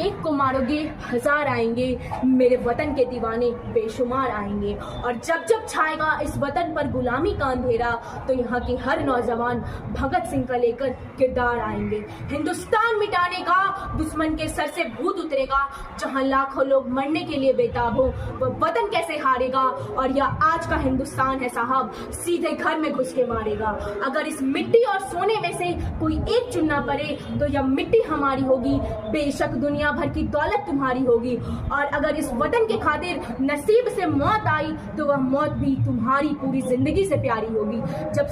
एक को मारोगे हजार आएंगे, मेरे वतन के दीवाने बेशुमार आएंगे। और जब जब छाएगा इस वतन पर गुलामी का अंधेरा, तो यहाँ की हर नौजवान भगत सिंह का लेकर किरदार आएंगे। हिंदुस्तान मिटाने का दुश्मन के सर से भूत उतरेगा, जहाँ लाखों लोग मरने के लिए बेताब हो, वह वतन कैसे हारेगा। और यह आज का हिंदुस्तान है साहब, सीधे घर में घुस के मारेगा। अगर इस मिट्टी और सोने में से कोई एक चुनना पड़े, तो यह मिट्टी हमारी होगी, बेशक दुनिया भर की दौलत तुम्हारी होगी। और अगर इस वतन के खातिर नसीब से मौत आई, तो वह मौत भी तुम्हारी पूरी जिंदगी से प्यारी होगी। जब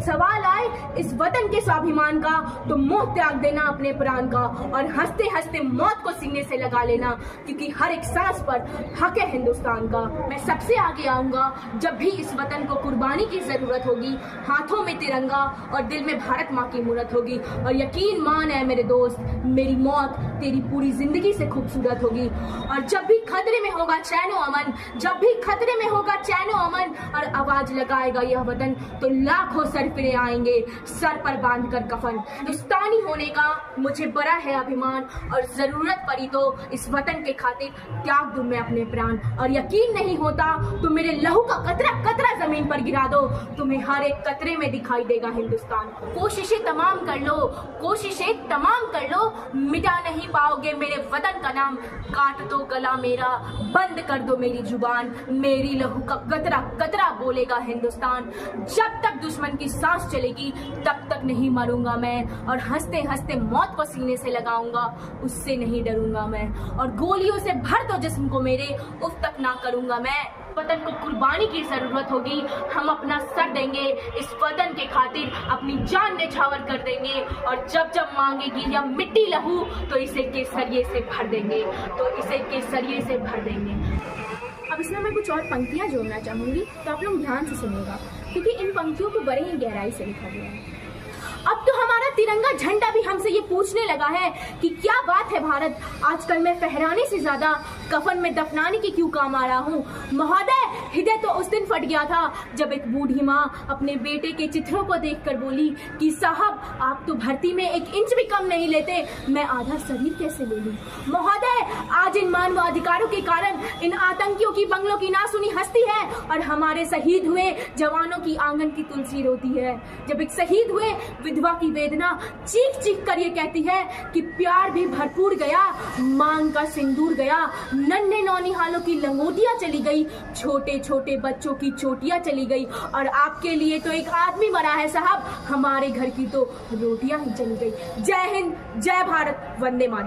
सवाल आए इस वतन के स्वाभिमान का, तो मोह त्याग देना अपने प्राण का, और हंसते हंसते मौत को सीने से लगा लेना, क्योंकि हर एक सांस पर हक है हिंदुस्तान का। मैं सबसे आगे आऊंगा जब भी इस वतन को कुर्बानी की जरूरत होगी, हाथों में तिरंगा और दिल में भारत माँ की मूरत होगी। और यकीन मान है मेरे दोस्त, मेरी मौत तेरी पूरी जिंदगी से खूबसूरत होगी। और जब भी खतरे में होगा चैनो अमन, जब भी खतरे में होगा चैनो अमन, और आवाज लगाएगा यह वतन, तो लाखों सर फिरे आएंगे, सर पर बांध कर कफन। हिंदुस्तानी होने का मुझे बड़ा है अभिमान, और जरूरत पड़ी तो इस वतन के खातिर त्याग दूं मैं अपने प्राण। और यकीन नहीं होता तो मेरे लहू का कतरा कतरा जमीन पर गिरा दो, तुम्हें हर एक कतरे में दिखाई देगा हिंदुस्तान। कोशिशें तमाम कर लो, मिटा नहीं पाओगे मेरे वतन का नाम। काट दो गला मेरा, बंद कर दो मेरी जुबान, मेरी लहू का कतरा कतरा बोलेगा हिंदुस्तान। जब तक दुश्मन की सांस चलेगी, तब तक नहीं मरूंगा मैं, और हंसते हंसते मौत को सीने से लगाऊंगा, उससे नहीं डरूंगा मैं। और गोलियों से भर दो जिस्म को मेरे, उफ तक ना करूंगा मैं। वतन को कुर्बानी की जरूरत होगी, हम अपना सर देंगे इस वतन के खातिर, अपनी जान निछावर कर देंगे। और जब जब मांगेगी या मिट्टी लहू, तो इसे केसरिये से भर देंगे, अब इसमें मैं कुछ और पंक्तियां जोड़ना चाहूंगी, तो आप लोग ध्यान से सुनिएगा, क्योंकि इन पंक्तियों को बड़े ही गहराई से लिखा गया है। अब तो हमारा तिरंगा झंडा भी हमसे ये पूछने लगा है कि क्या बात है भारत, आजकल मैं फहराने से ज्यादा कफन में दफनाने के क्यों काम आ रहा हूँ। महोदय, हृदय तो उस दिन फट गया था जब एक बूढ़ी माँ अपने बेटे के चित्रों को देखकर बोली कि साहब, आप तो भर्ती में 1 इंच भी कम नहीं लेते, मैं आधा शरीर कैसे ले लूं। महोदय, आज इन मानवाधिकारों के कारण इन आतंकियों की बंगलों की ना सुनी हस्ती है, और हमारे शहीद हुए जवानों की आंगन की तुलसी रोती है। जब एक शहीद हुए विधवा की वेदना चीख चीख कर ये कहती है कि प्यार भी भरपूर गया, मांग का सिंदूर गया, नन्हे नौनिहालों की लंगोटियां चली गई, छोटे छोटे बच्चों की चोटियां चली गई, और आपके लिए तो एक आदमी मरा है साहब, हमारे घर की तो रोटियां ही चली गई। जय हिंद, जय भारत, वंदे मातरम।